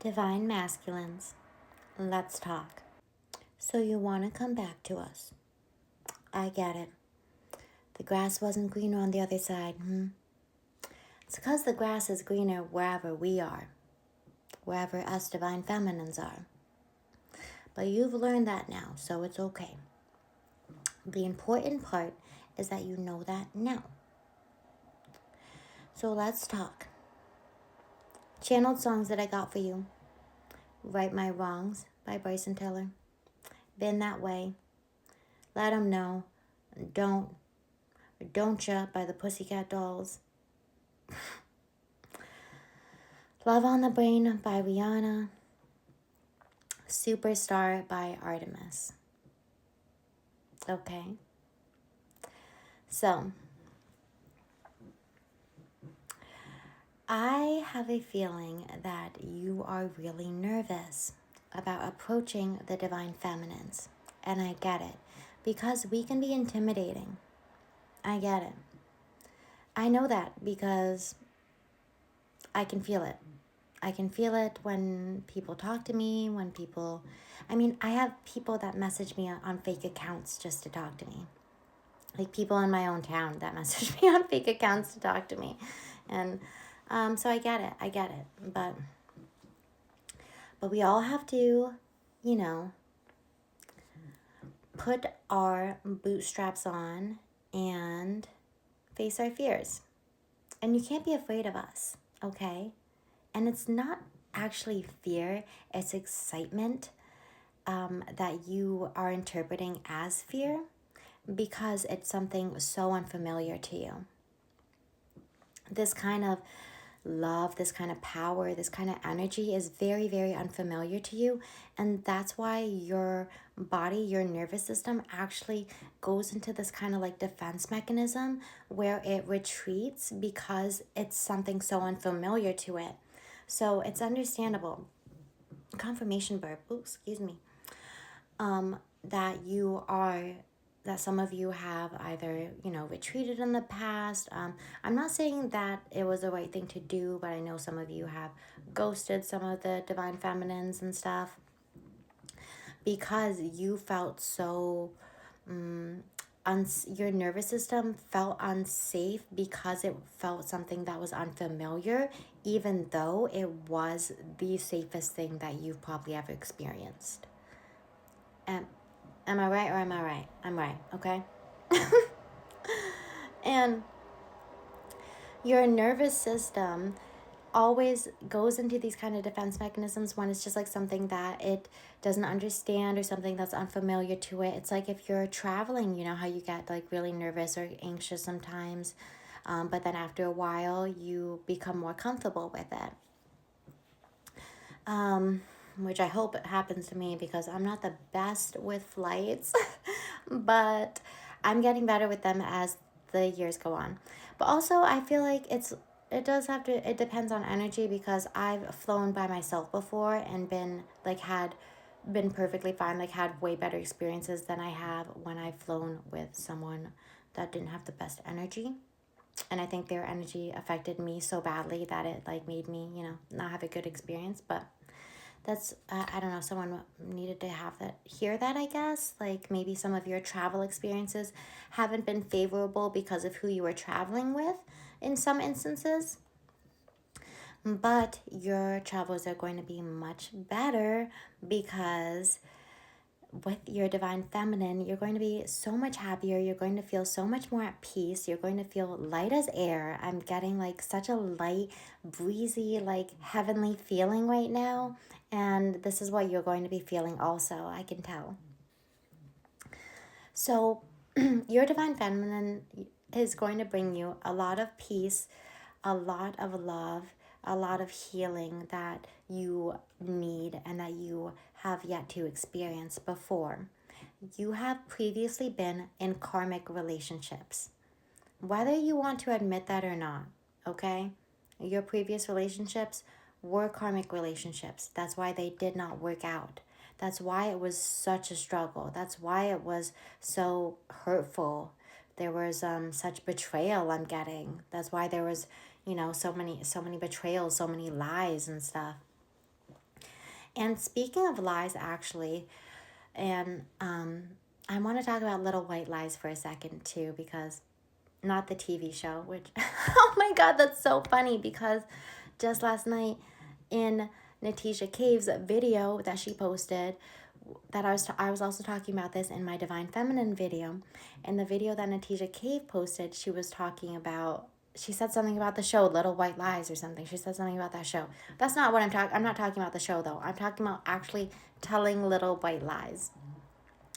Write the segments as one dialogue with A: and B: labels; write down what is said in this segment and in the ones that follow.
A: Divine Masculines, let's talk. So you want to come back to us. I get it. The grass wasn't greener on the other side, It's because the grass is greener wherever we are, wherever us Divine Feminines are. But you've learned that now, so it's okay. The important part is that you know that now. So let's talk. Channeled songs that I got for you. Right My Wrongs by Bryson Tiller. Been That Way. Let 'Em Know. Don't Ya by the Pussycat Dolls. Love on the Brain by Rihanna. Superstar by Artemis. Okay. So, I have a feeling that you are really nervous about approaching the Divine Feminines. And I get it. Because we can be intimidating. I get it. I know that because I can feel it. I can feel it when people talk to me, I have people that message me on fake accounts just to talk to me. Like people in my own town that message me on fake accounts to talk to me. And so I get it. But we all have to, put our bootstraps on and face our fears. And you can't be afraid of us, okay? And it's not actually fear, it's excitement that you are interpreting as fear because it's something so unfamiliar to you. This kind of love, this kind of power, this kind of energy is very, very unfamiliar to you. And that's why your body, your nervous system actually goes into this kind of like defense mechanism where it retreats because it's something so unfamiliar to it. So it's understandable. Confirmation burp. Ooh, excuse me. That some of you have either, retreated in the past. I'm not saying that it was the right thing to do, but I know some of you have ghosted some of the Divine Feminines and stuff because you felt so, your nervous system felt unsafe because it felt something that was unfamiliar, even though it was the safest thing that you've probably ever experienced. Am I right or am I right? I'm right, okay? And your nervous system always goes into these kind of defense mechanisms when it's just like something that it doesn't understand or something that's unfamiliar to it. It's like if you're traveling, you know how you get like really nervous or anxious sometimes, but then after a while you become more comfortable with it. Which I hope it happens to me because I'm not the best with flights, but I'm getting better with them as the years go on. But also I feel like it depends on energy because I've flown by myself before and been perfectly fine, like had way better experiences than I have when I've flown with someone that didn't have the best energy. And I think their energy affected me so badly that it like made me, not have a good experience. But that's I don't know, someone needed to hear that, I guess. Like maybe some of your travel experiences haven't been favorable because of who you were traveling with in some instances, but your travels are going to be much better because with your Divine Feminine, you're going to be so much happier. You're going to feel so much more at peace. You're going to feel light as air. I'm getting like such a light, breezy, like heavenly feeling right now. And this is what you're going to be feeling also, I can tell. So your Divine Feminine is going to bring you a lot of peace, a lot of love, a lot of healing that you need and that you have yet to experience before. You have previously been in karmic relationships, whether you want to admit that or not, okay? Your previous relationships were karmic relationships. That's why they did not work out. That's why it was such a struggle. That's why it was so hurtful. There was such betrayal I'm getting. That's why there was, so many betrayals, so many lies and stuff. And speaking of lies, actually, and I want to talk about Little White Lies for a second too, because not the TV show, which, oh my God, that's so funny because just last night in Natisha Cave's video that she posted, that I was also talking about this in my Divine Feminine video. In the video that Natisha Cave posted, she was talking about, she said something about the show Little White Lies or something. She said something about that show. That's not what I'm not talking about the show though. I'm talking about actually telling little white lies.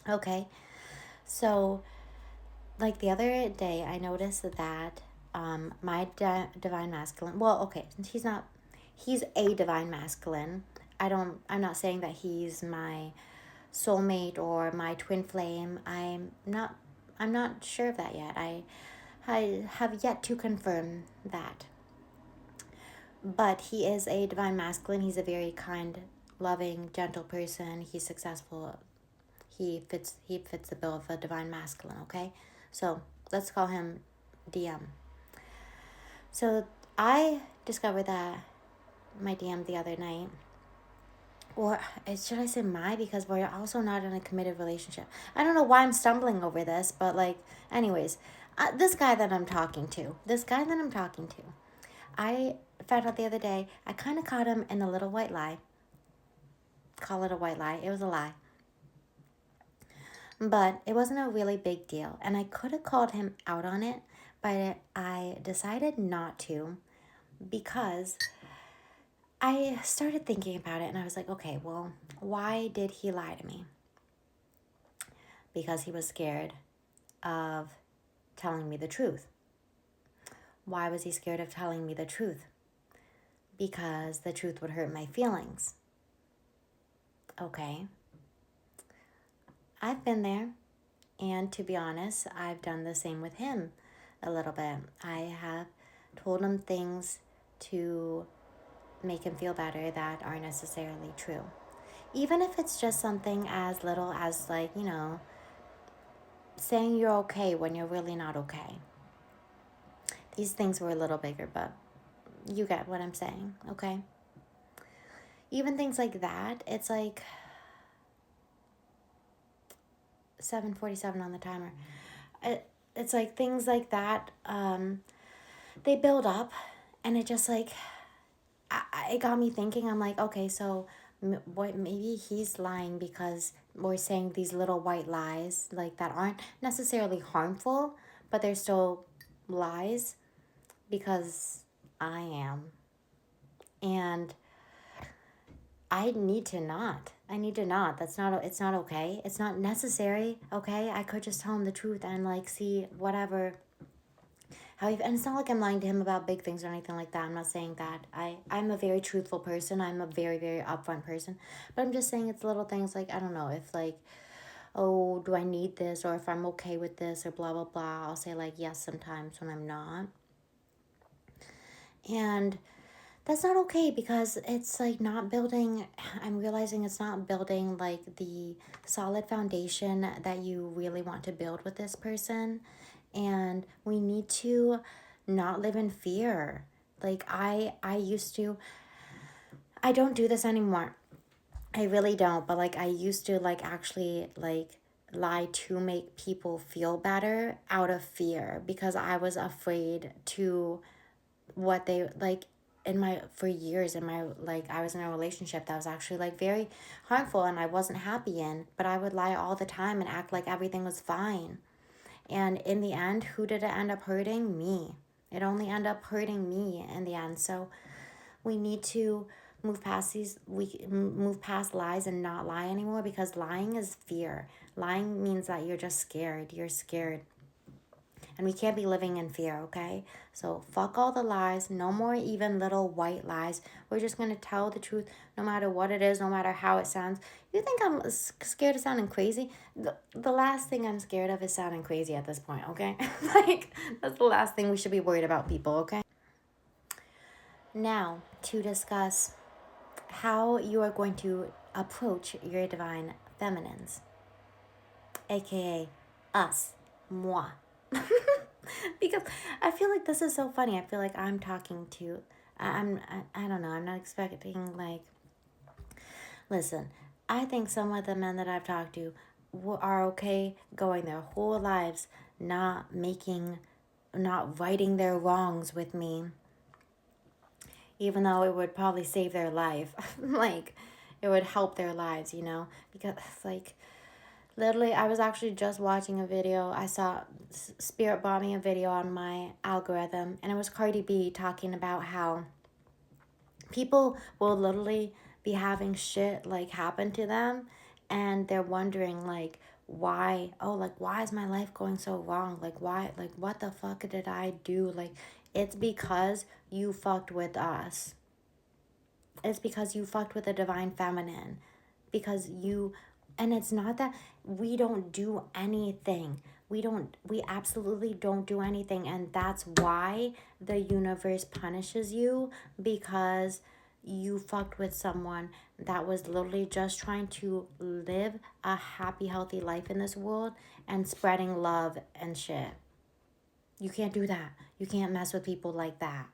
A: Okay? So, like the other day, I noticed that my divine masculine, well, okay, he's a divine masculine. I'm not saying that he's my soulmate or my twin flame. I'm not sure of that yet. I have yet to confirm that. But he is a divine masculine. He's a very kind, loving, gentle person. He's successful. He fits the bill of a divine masculine, okay? So let's call him DM. So I discovered that my DM the other night, or should I say my, because we're also not in a committed relationship. I don't know why I'm stumbling over this, but like, anyways, this guy that I'm talking to, I found out the other day, I kind of caught him in a little white lie. Call it a white lie. It was a lie. But it wasn't a really big deal. And I could have called him out on it, but I decided not to because I started thinking about it and I was like, okay, well, why did he lie to me? Because he was scared of telling me the truth. Why was he scared of telling me the truth? Because the truth would hurt my feelings. Okay. I've been there. And to be honest, I've done the same with him a little bit. I have told him things to make him feel better that aren't necessarily true. Even if it's just something as little as, like, saying you're okay when you're really not okay. These things were a little bigger, but you get what I'm saying, okay? Even things like that, it's like 7:47 on the timer. It's like things like that, they build up, and it just like, it got me thinking. I'm like, okay, so maybe he's lying because we're saying these little white lies like that aren't necessarily harmful, but they're still lies because I am. And I need to not. It's not okay. It's not necessary, okay? I could just tell him the truth and like see whatever. And it's not like I'm lying to him about big things or anything like that. I'm not saying that. I'm a very truthful person. I'm a very, very upfront person. But I'm just saying it's little things like, I don't know, if like, oh, do I need this? Or if I'm okay with this or blah, blah, blah. I'll say like yes sometimes when I'm not. And that's not okay because it's like not building, I'm realizing it's not building like the solid foundation that you really want to build with this person. And we need to not live in fear. Like I used to, I don't do this anymore. I really don't, but like I used to like actually like lie to make people feel better out of fear because I was afraid to what they like for years in my, like, I was in a relationship that was actually like very harmful and I wasn't happy in, but I would lie all the time and act like everything was fine. And in the end, who did it end up hurting? Me. It only ended up hurting me in the end. So we need to move past lies and not lie anymore, because lying is fear. Lying means that you're just scared. You're scared. And we can't be living in fear, okay? So fuck all the lies. No more even little white lies. We're just going to tell the truth no matter what it is, no matter how it sounds. You think I'm scared of sounding crazy? The last thing I'm scared of is sounding crazy at this point, okay? Like, that's the last thing we should be worried about, people, okay? Now, to discuss how you are going to approach your divine feminines, aka us, moi. Because I feel like this is so funny. I feel like I'm talking to, I don't know, I'm not expecting like Listen, I think some of the men that I've talked to are okay going their whole lives not righting their wrongs with me, even though it would probably save their life. Like, it would help their lives, because, like, literally, I was actually just watching a video. I saw Spirit bombing a video on my algorithm, and it was Cardi B talking about how people will literally be having shit like happen to them, and they're wondering like why. Oh, like, why is my life going so wrong? Like, why? Like, what the fuck did I do? Like, it's because you fucked with us. It's because you fucked with the divine feminine. Because you, and it's not that we don't do anything. We absolutely don't do anything. And that's why the universe punishes you, because you fucked with someone that was literally just trying to live a happy, healthy life in this world and spreading love and shit. You can't do that. You can't mess with people like that.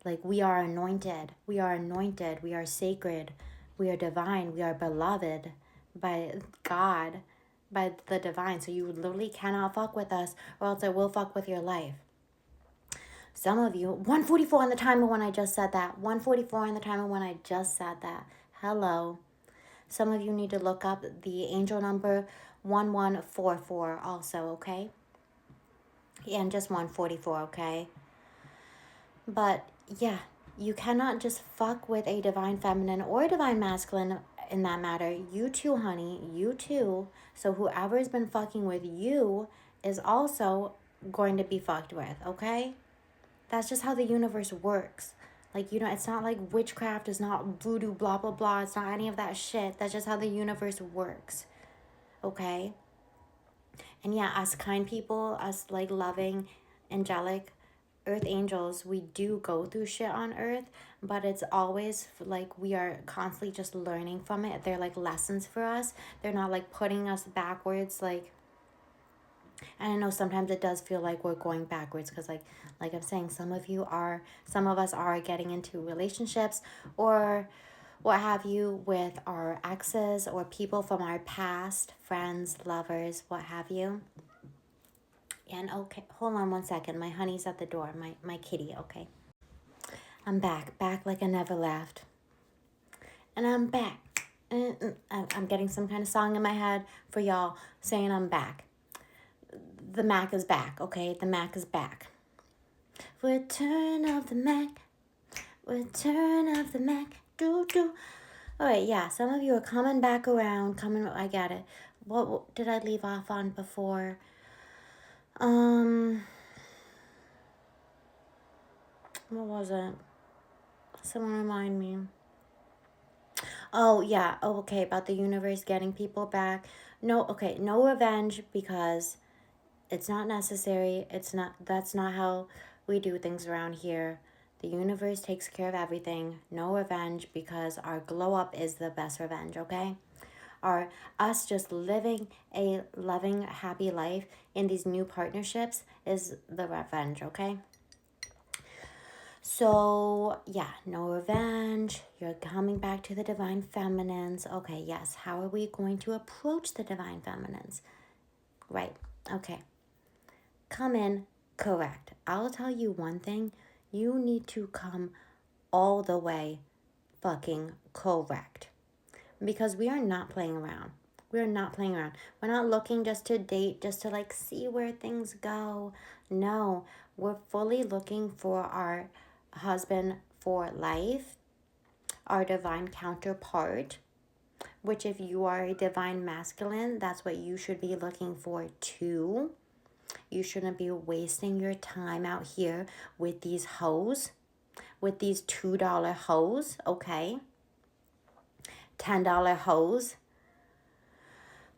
A: Like, we are anointed. We are anointed. We are sacred. We are divine. We are beloved by God, by the divine. So you literally cannot fuck with us, or else I will fuck with your life. Some of you, 144 on the timer when I just said that. 144 on the timer when I just said that. Hello. Some of you need to look up the angel number 1144 also, okay? And just 144, okay? But yeah, you cannot just fuck with a divine feminine or a divine masculine in that matter. You too, honey. You too. So whoever's been fucking with you is also going to be fucked with, okay? That's just how the universe works. Like, it's not like witchcraft, it's not voodoo, blah, blah, blah. It's not any of that shit. That's just how the universe works, okay? And yeah, us kind people, us like loving, angelic, earth angels, we do go through shit on earth, but it's always like we are constantly just learning from it. They're like lessons for us. They're not like putting us backwards, like, and I know sometimes it does feel like we're going backwards because like I'm saying, some of us are getting into relationships or what have you with our exes or people from our past, friends, lovers, what have you. And okay, hold on one second. My honey's at the door. My kitty, okay. I'm back like I never left. And I'm back. I'm getting some kind of song in my head for y'all saying I'm back. The Mac is back, okay? The Mac is back. Return of the Mac. Return of the Mac. Do. All right, yeah. Some of you are coming back around. I get it. What did I leave off on before? What was it? Someone remind me. Oh, yeah. Oh, okay. About the universe getting people back. No, okay. No revenge because it's not necessary. That's not how we do things around here. The universe takes care of everything. No revenge because our glow up is the best revenge, okay? Or us just living a loving, happy life in these new partnerships is the revenge, okay? So, yeah, no revenge. You're coming back to the divine feminines. Okay, yes. How are we going to approach the divine feminines? Right, okay. Come in correct. I'll tell you one thing. You need to come all the way fucking correct. Because we are not playing around. We're not playing around. We're not looking just to date, just to like see where things go. No, we're fully looking for our husband for life, our divine counterpart, which if you are a divine masculine, that's what you should be looking for too. You shouldn't be wasting your time out here with these hoes, with these $2 hoes, okay? $10 hoes.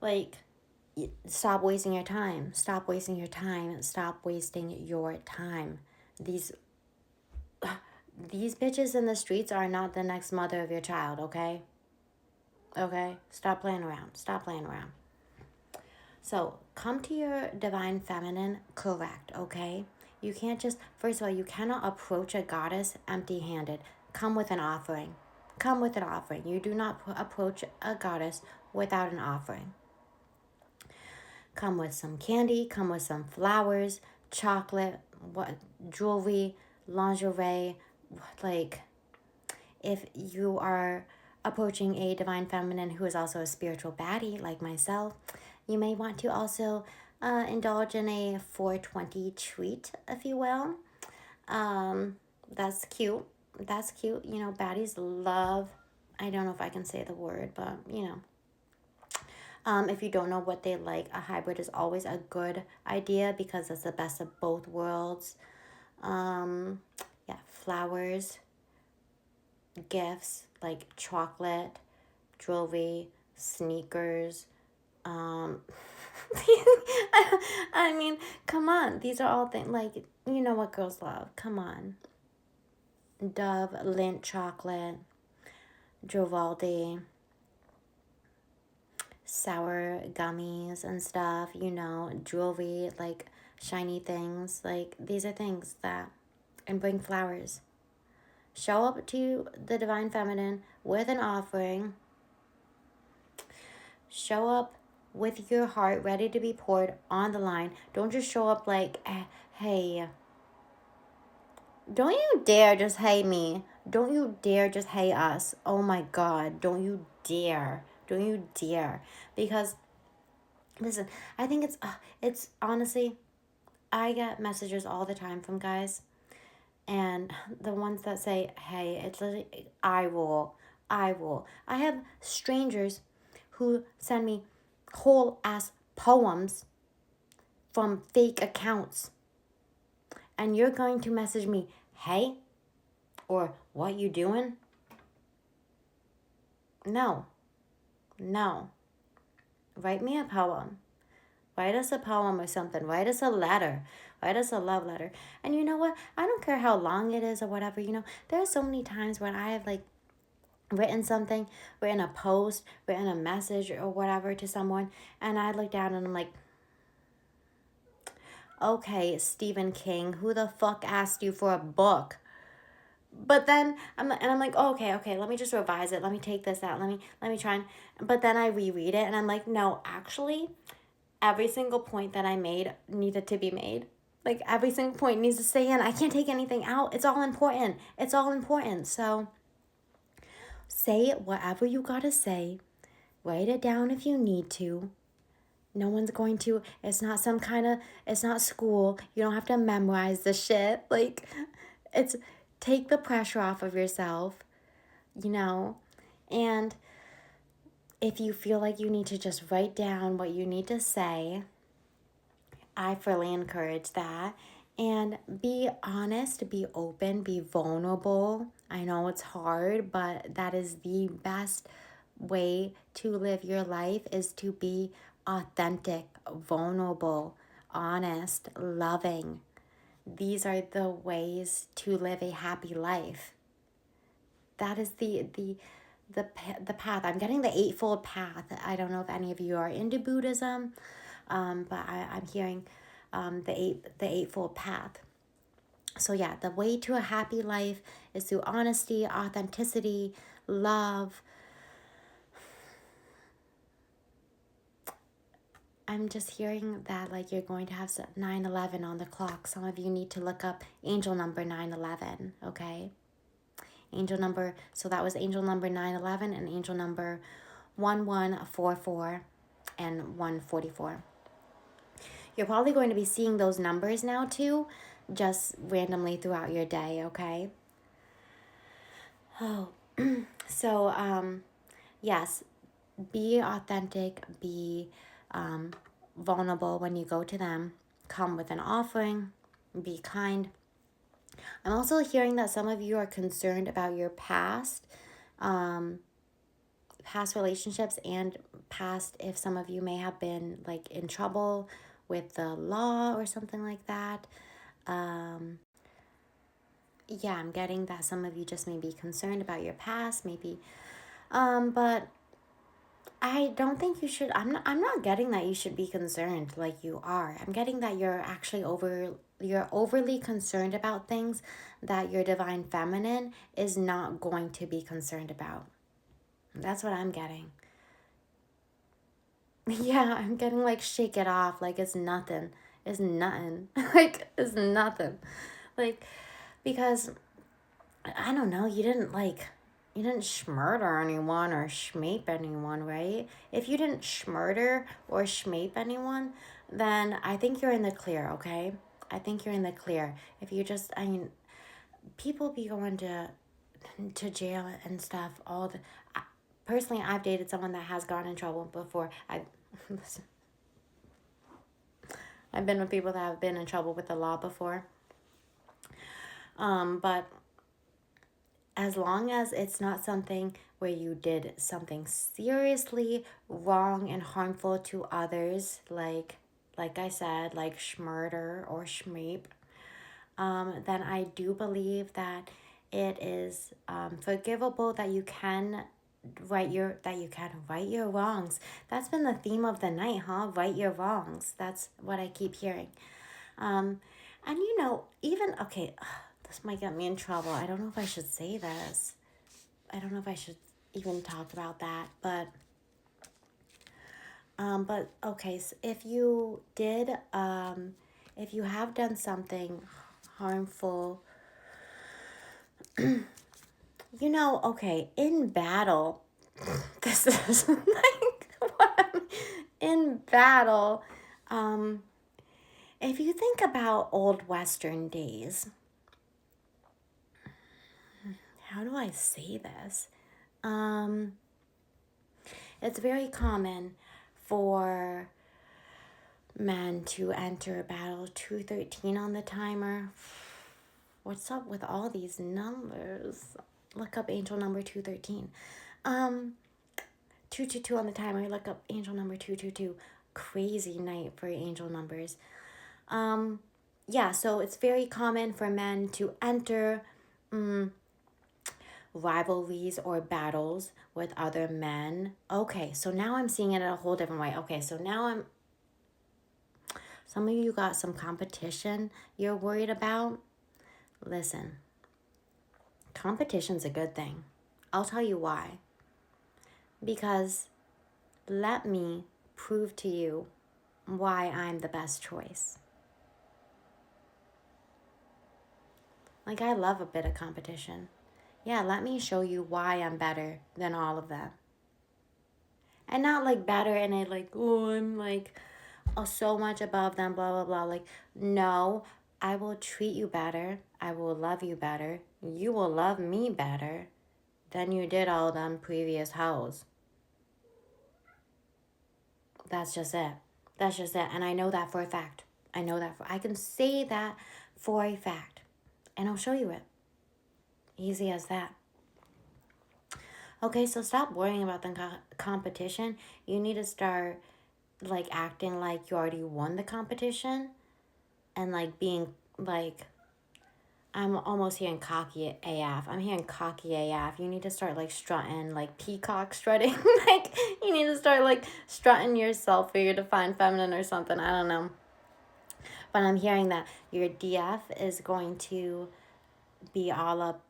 A: Like, stop wasting your time. Stop wasting your time. Stop wasting your time. These bitches in the streets are not the next mother of your child, okay? Okay? Stop playing around. Stop playing around. So, come to your divine feminine correct, okay? You can't just, first of all, you cannot approach a goddess empty-handed. Come with an offering. come with an offering. You do not approach a goddess without an offering. Come with some candy, come with some flowers, chocolate, what jewelry, lingerie. Like, if you are approaching a divine feminine who is also a spiritual baddie like myself, you may want to also indulge in a 420 treat, if you will. That's cute. That's cute. You know, baddies love, I don't know if I can say the word, but you know. If you don't know what they like, a hybrid is always a good idea because it's the best of both worlds. Yeah, flowers, gifts like chocolate, jewelry, sneakers. Um, I mean, come on. These are all things like, you know what girls love. Come on. Dove, Lindt chocolate, Givaldi, sour gummies and stuff, you know, jewelry, like shiny things. Like, these are things that, and bring flowers. Show up to the divine feminine with an offering. Show up with your heart ready to be poured on the line. Don't just show up like, hey, don't you dare just hey me. Don't you dare just hey us. Oh my God, don't you dare. Don't you dare. Because, listen, I think it's honestly, I get messages all the time from guys. And the ones that say, hey, it's literally, I will. I have strangers who send me whole ass poems from fake accounts. And you're going to message me, hey, or what you doing? No. Write me a poem. Write us a poem or something. Write us a letter. Write us a love letter. And you know what? I don't care how long it is or whatever. You know, there are so many times when I have like written something, written a post, written a message or whatever to someone, and I look down and I'm like, okay, Stephen King, who the fuck asked you for a book? But then I'm like, oh, okay, let me just revise it. Let me take this out. Let me try and, but then I reread it and I'm like, no, actually, every single point that I made needed to be made. Like, every single point needs to stay in. I can't take anything out. It's all important. It's all important. So say whatever you gotta say. Write it down if you need to. No one's going to, it's not some kind of, it's not school. You don't have to memorize the shit. Like, it's, take the pressure off of yourself, you know? And if you feel like you need to just write down what you need to say, I fully encourage that. And be honest, be open, be vulnerable. I know it's hard, but that is the best way to live your life, is to be authentic, vulnerable, honest, loving. These are the ways to live a happy life. That is the path. I'm getting the Eightfold Path. I don't know if any of you are into Buddhism, but I'm hearing the Eightfold Path. So yeah, the way to a happy life is through honesty, authenticity, love. I'm just hearing that like you're going to have 9/11 on the clock. Some of you need to look up angel number 9/11, okay? Angel number, so that was angel number 9/11 and angel number 1144 and 144. You're probably going to be seeing those numbers now too, just randomly throughout your day, okay? Oh, so yes, be authentic, be vulnerable when you go to them. Come with an offering, be kind. I'm also hearing that some of you are concerned about your past relationships, and past, if some of you may have been like in trouble with the law or something like that. Yeah, I'm getting that some of you just may be concerned about your past, maybe. But I don't think you should. I'm not getting that you should be concerned like you are. I'm getting that you're actually you're overly concerned about things that your divine feminine is not going to be concerned about. That's what I'm getting. Yeah, I'm getting like shake it off like it's nothing. It's nothing. Like it's nothing. Like because I don't know, you didn't schmurder anyone or schmape anyone, right? If you didn't schmurder or schmape anyone, then I think you're in the clear, okay? I think you're in the clear. If you just, I mean, people be going to jail and stuff all the personally, I've dated someone that has gotten in trouble before. Listen, I've been with people that have been in trouble with the law before. But as long as it's not something where you did something seriously wrong and harmful to others, like I said, like schmurder or schmeep, then I do believe that it is forgivable that you can right your wrongs. That's been the theme of the night, huh? Right your wrongs. That's what I keep hearing. And even okay, this might get me in trouble. I don't know if I should say this. I don't know if I should even talk about that, but okay, so if you have done something harmful, okay, in battle, this is like what in battle, if you think about old Western days, how do I say this? It's very common for men to enter a battle. 213 on the timer. What's up with all these numbers? Look up angel number 213. 222 on the timer. Look up angel number 222. Crazy night for angel numbers. Yeah, so it's very common for men to enter rivalries or battles with other men. Okay, so now I'm seeing it a whole different way. Okay, so now some of you got some competition you're worried about. Listen, competition's a good thing. I'll tell you why. Because let me prove to you why I'm the best choice. Like, I love a bit of competition. Yeah, let me show you why I'm better than all of them. And not like better in a like, oh, I'm like, oh, so much above them, blah, blah, blah. Like, no, I will treat you better. I will love you better. You will love me better than you did all them previous hoes. That's just it. That's just it. And I know that for a fact. I can say that for a fact. And I'll show you it. Easy as that. Okay, so stop worrying about the competition. You need to start like acting like you already won the competition and like being like, I'm almost hearing cocky AF. I'm hearing cocky AF. You need to start like strutting, like peacock strutting. Like you need to start like strutting yourself for your divine feminine or something. I don't know. But I'm hearing that your DF is going to be all up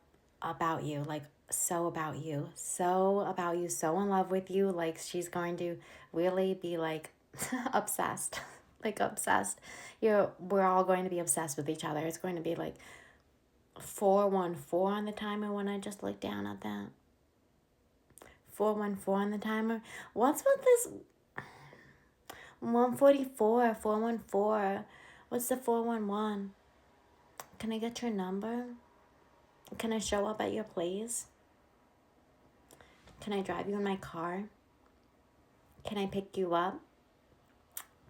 A: about you, like so about you, so about you, so in love with you. Like she's going to really be like obsessed, like obsessed. We're all going to be obsessed with each other. It's going to be like 414 on the timer when I just look down at that. 414 on the timer. What's with this 144, 414? What's the 411? Can I get your number? Can I show up at your place? Can I drive you in my car? Can I pick you up?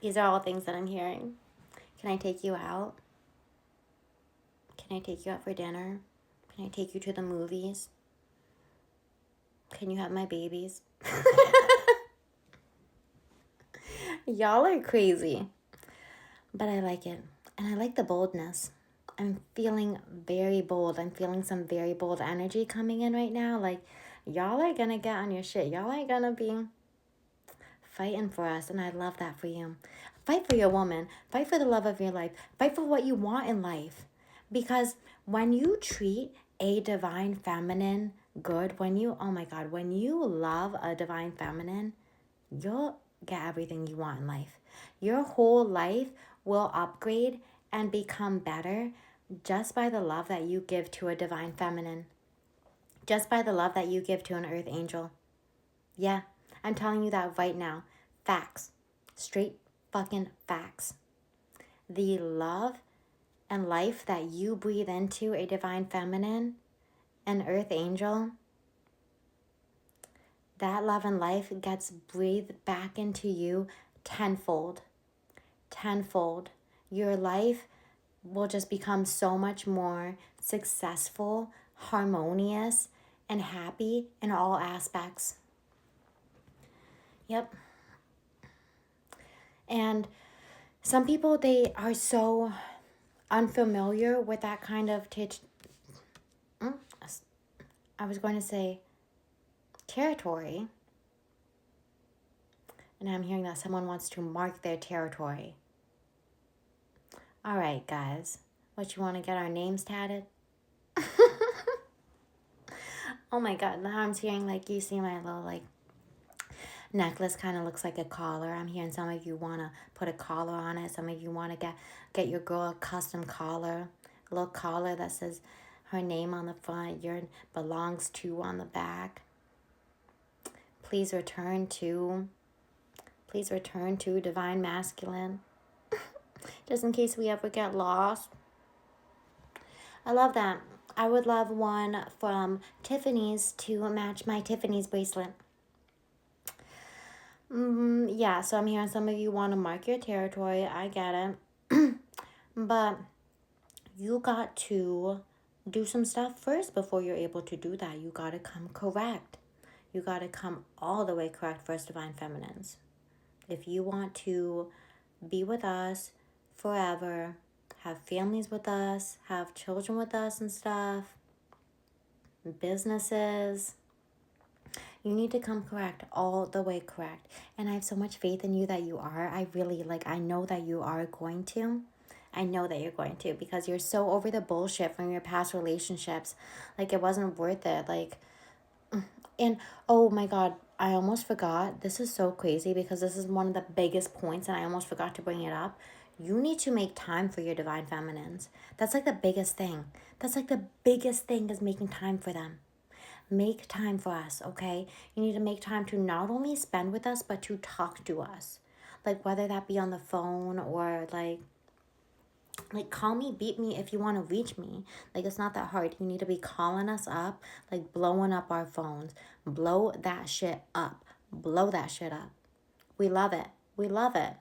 A: These are all things that I'm hearing. Can I take you out? Can I take you out for dinner? Can I take you to the movies? Can you have my babies? Y'all are crazy. But I like it. And I like the boldness. I'm feeling very bold. I'm feeling some very bold energy coming in right now. Like, y'all are gonna get on your shit. Y'all are gonna be fighting for us, and I love that for you. Fight for your woman. Fight for the love of your life. Fight for what you want in life. Because when you treat a divine feminine good, when you, oh my God, when you love a divine feminine, you'll get everything you want in life. Your whole life will upgrade and become better just by the love that you give to a divine feminine. Just by the love that you give to an earth angel. Yeah, I'm telling you that right now. Facts. Straight fucking facts. The love and life that you breathe into a divine feminine, an earth angel, that love and life gets breathed back into you tenfold. Tenfold. Your life will just become so much more successful, harmonious, and happy in all aspects. Yep. And some people, they are so unfamiliar with that kind of I was going to say territory. And I'm hearing that someone wants to mark their territory. All right, guys. What, you want to get our names tatted? Oh my God, now I'm hearing, like, you see my little, like, necklace kind of looks like a collar. I'm hearing some of you want to put a collar on it. Some of you want to get your girl a custom collar. A little collar that says her name on the front, your belongs to on the back. Please return to divine masculine. Just in case we ever get lost. I love that. I would love one from Tiffany's to match my Tiffany's bracelet. Yeah, so I'm hearing some of you want to mark your territory. I get it. But you got to do some stuff first before you're able to do that. You got to come correct. You got to come all the way correct first, divine feminines. If you want to be with us forever, have families with us, have children with us and stuff, businesses, you need to come correct, all the way correct. And I have so much faith in you that you are. I really, I know that you are going to. I know that you're going to, because you're so over the bullshit from your past relationships. Like, it wasn't worth it. And oh my God, I almost forgot. This is so crazy because this is one of the biggest points and I almost forgot to bring it up. You need to make time for your divine feminines. That's like the biggest thing. That's like the biggest thing, is making time for them. Make time for us, okay? You need to make time to not only spend with us, but to talk to us. Like, whether that be on the phone or like call me, beat me if you want to reach me. Like, it's not that hard. You need to be calling us up, like blowing up our phones. Blow that shit up. Blow that shit up. We love it. We love it.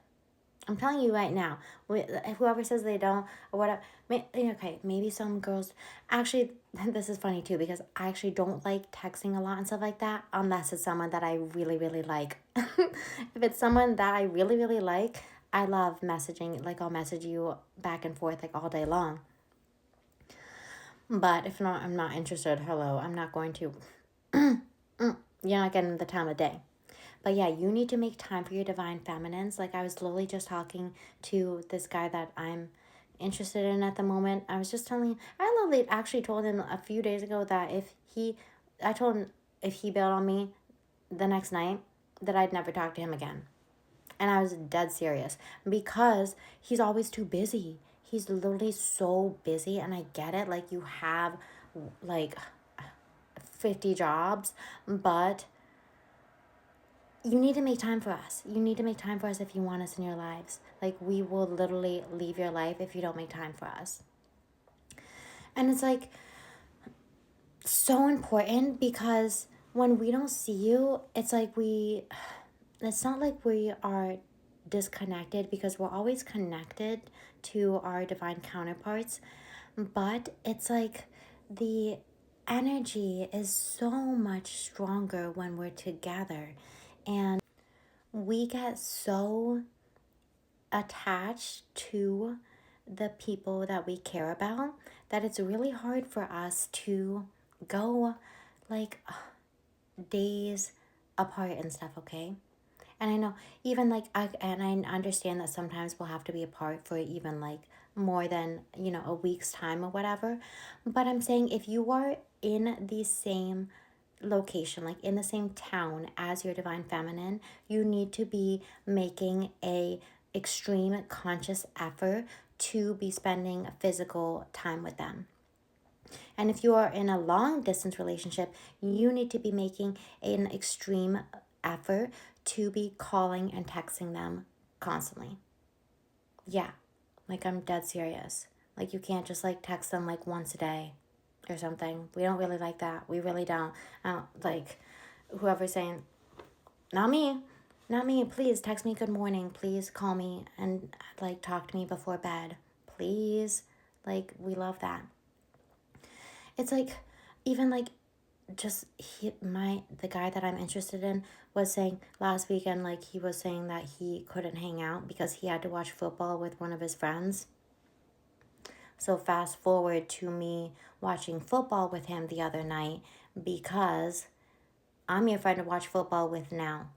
A: I'm telling you right now, whoever says they don't or whatever, okay, maybe some girls, actually, this is funny too, because I actually don't like texting a lot and stuff like that, unless it's someone that I really, really like. If it's someone that I really, really like, I love messaging, like I'll message you back and forth like all day long. But if not, I'm not interested, hello, I'm not going to, you're not getting the time of day. But yeah, you need to make time for your divine feminines. Like, I was literally just talking to this guy that I'm interested in at the moment. I was just telling him, I literally actually told him a few days ago that I told him if he bailed on me the next night, that I'd never talk to him again. And I was dead serious, because he's always too busy. He's literally so busy, and I get it. Like, you have like 50 jobs, but you need to make time for us. You need to make time for us if you want us in your lives. Like, we will literally leave your life if you don't make time for us. And it's like so important, because when we don't see you, it's like it's not like we are disconnected, because we're always connected to our divine counterparts. But it's like the energy is so much stronger when we're together. And we get so attached to the people that we care about that it's really hard for us to go like days apart and stuff, okay? And I know even like and I understand that sometimes we'll have to be apart for even like more than, a week's time or whatever. But I'm saying if you are in the same location, like in the same town as your divine feminine, you need to be making a extreme conscious effort to be spending physical time with them. And if you are in a long distance relationship, you need to be making an extreme effort to be calling and texting them constantly. Yeah, like I'm dead serious. Like you can't just like text them like once a day or something. We don't really like that. We really don't. I don't like whoever's saying, not me, not me. Please text me good morning. Please call me and like talk to me before bed. Please. Like we love that. It's like even like just the guy that I'm interested in was saying last weekend, like he was saying that he couldn't hang out because he had to watch football with one of his friends. So fast forward to me watching football with him the other night because I'm your friend to watch football with now.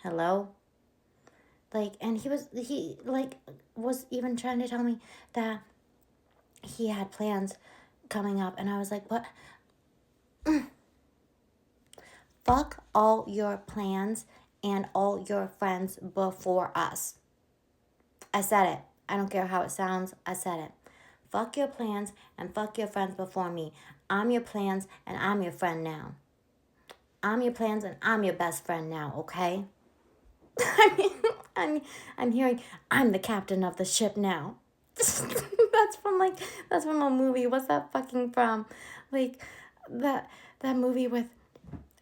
A: Hello? Like, and he was even trying to tell me that he had plans coming up, and I was like, what? Fuck all your plans and all your friends before us. I said it. I don't care how it sounds. I said it. Fuck your plans and fuck your friends before me. I'm your plans and I'm your friend now. I'm your plans and I'm your best friend now, okay? I mean, I'm hearing I'm the captain of the ship now. that's from a movie. What's that fucking from? Like that movie with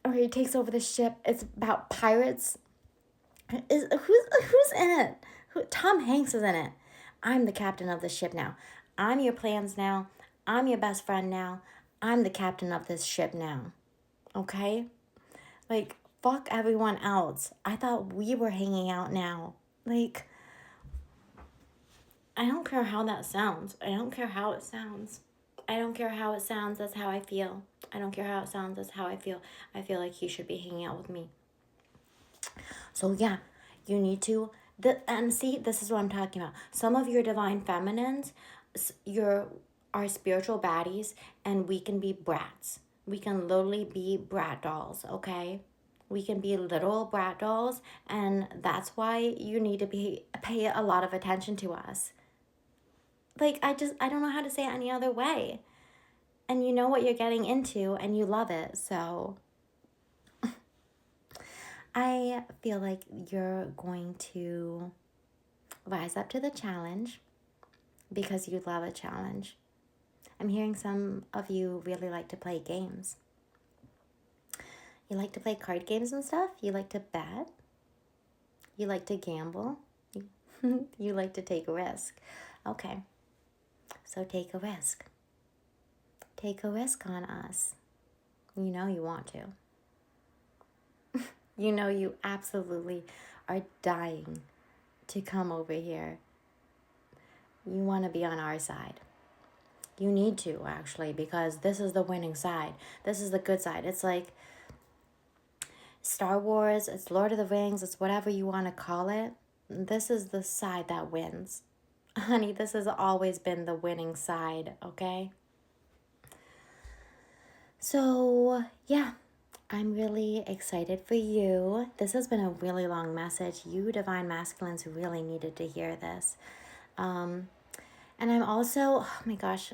A: where he takes over the ship. It's about pirates. Who's in it? Tom Hanks is in it. I'm the captain of the ship now. I'm your plans now. I'm your best friend now. I'm the captain of this ship now. Okay? Like, fuck everyone else. I thought we were hanging out now. Like, I don't care how that sounds. I don't care how it sounds. I don't care how it sounds. That's how I feel. I don't care how it sounds. That's how I feel. I feel like he should be hanging out with me. So, yeah, you need to. And see, this is what I'm talking about. Some of your divine feminines, are spiritual baddies, and we can be brats. We can literally be brat dolls, okay? We can be little brat dolls, and that's why you need to pay a lot of attention to us. Like, I don't know how to say it any other way. And you know what you're getting into, and you love it, so I feel like you're going to rise up to the challenge because you love a challenge. I'm hearing some of you really like to play games. You like to play card games and stuff? You like to bet? You like to gamble? You like to take a risk. Okay, so take a risk. Take a risk on us. You know you want to. You know you absolutely are dying to come over here. You want to be on our side. You need to, actually, because this is the winning side. This is the good side. It's like Star Wars, it's Lord of the Rings, it's whatever you want to call it. This is the side that wins. Honey, this has always been the winning side, okay? So, yeah, I'm really excited for you. This has been a really long message. You divine masculines really needed to hear this. And I'm also, oh my gosh,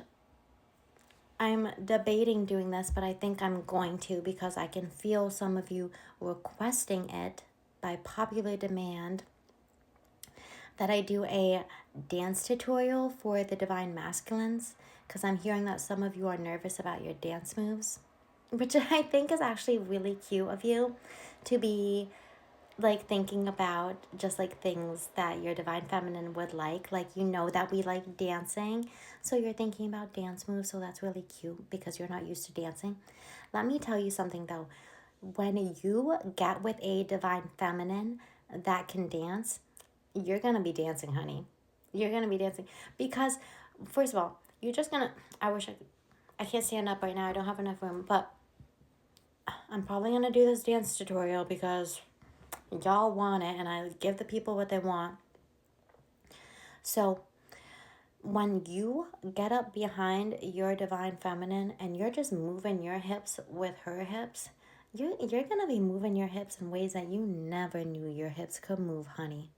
A: I'm debating doing this, but I think I'm going to because I can feel some of you requesting it by popular demand, that I do a dance tutorial for the divine masculines, because I'm hearing that some of you are nervous about your dance moves, which I think is actually really cute of you to be like thinking about just like things that your divine feminine would like you know that we like dancing, so you're thinking about dance moves. So that's really cute because you're not used to dancing. Let me tell you something though, when you get with a divine feminine that can dance, you're gonna be dancing, honey. You're gonna be dancing because first of all, you're just gonna, I can't stand up right now, I don't have enough room, but I'm probably gonna do this dance tutorial because Y'all want it, and I give the people what they want. So when you get up behind your divine feminine and you're just moving your hips with her hips, you're gonna be moving your hips in ways that you never knew your hips could move, honey.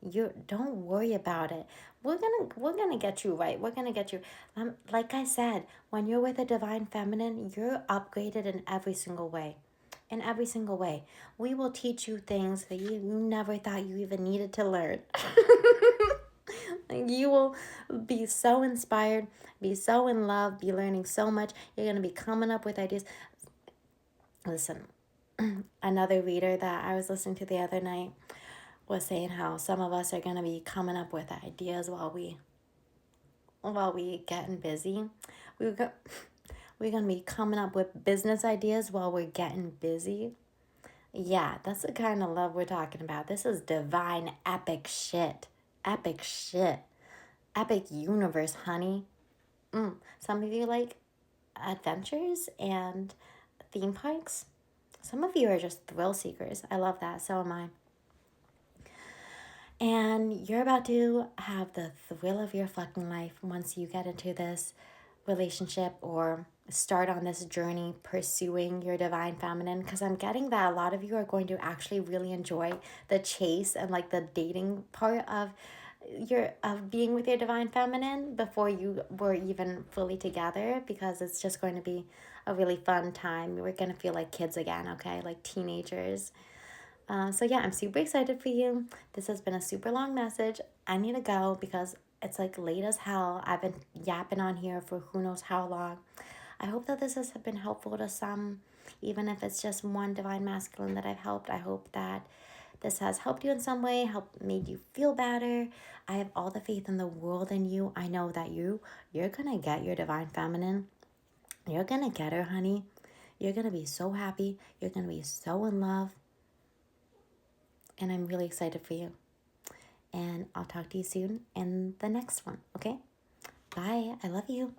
A: You don't worry about it. We're gonna get you right. We're gonna get you. Like I said, when you're with a divine feminine, you're upgraded in every single way. In every single way, we will teach you things that you never thought you even needed to learn. You will be so inspired, be so in love, be learning so much. You're gonna be coming up with ideas. Listen, another reader that I was listening to the other night was saying how some of us are gonna be coming up with ideas while we getting busy. We got we're gonna be coming up with business ideas while we're getting busy. Yeah, that's the kind of love we're talking about. This is divine epic shit. Epic shit. Epic universe, honey. Some of you like adventures and theme parks. Some of you are just thrill seekers. I love that. So am I. And you're about to have the thrill of your fucking life once you get into this relationship or start on this journey pursuing your divine feminine, because I'm getting that a lot of you are going to actually really enjoy the chase and like the dating part of being with your divine feminine before you were even fully together, because it's just going to be a really fun time. We're going to feel like kids again, okay? Like teenagers. So yeah, I'm super excited for you. This has been a super long message. I need to go because it's like late as hell. I've been yapping on here for who knows how long. I hope that this has been helpful to some, even if it's just one divine masculine that I've helped. I hope that this has helped you in some way, made you feel better. I have all the faith in the world in you. I know that you're gonna get your divine feminine. You're gonna get her, honey. You're gonna be so happy. You're gonna be so in love. And I'm really excited for you. And I'll talk to you soon in the next one, okay? Bye. I love you.